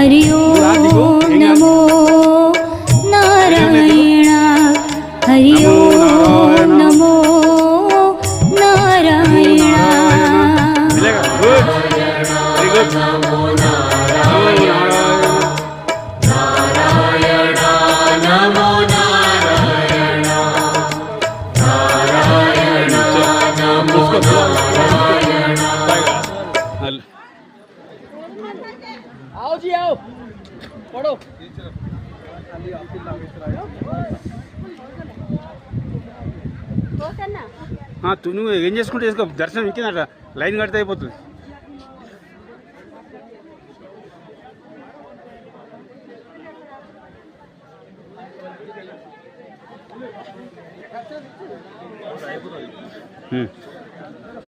हरि ओम नमो नारायण हरि ओम नमो नारायण आओ जी आओ पढ़ो నువ్వు ఏం చేసుకుంటే చేసుకో దర్శనం ఇంకేనట లైన్ కడితే అయిపోతుంది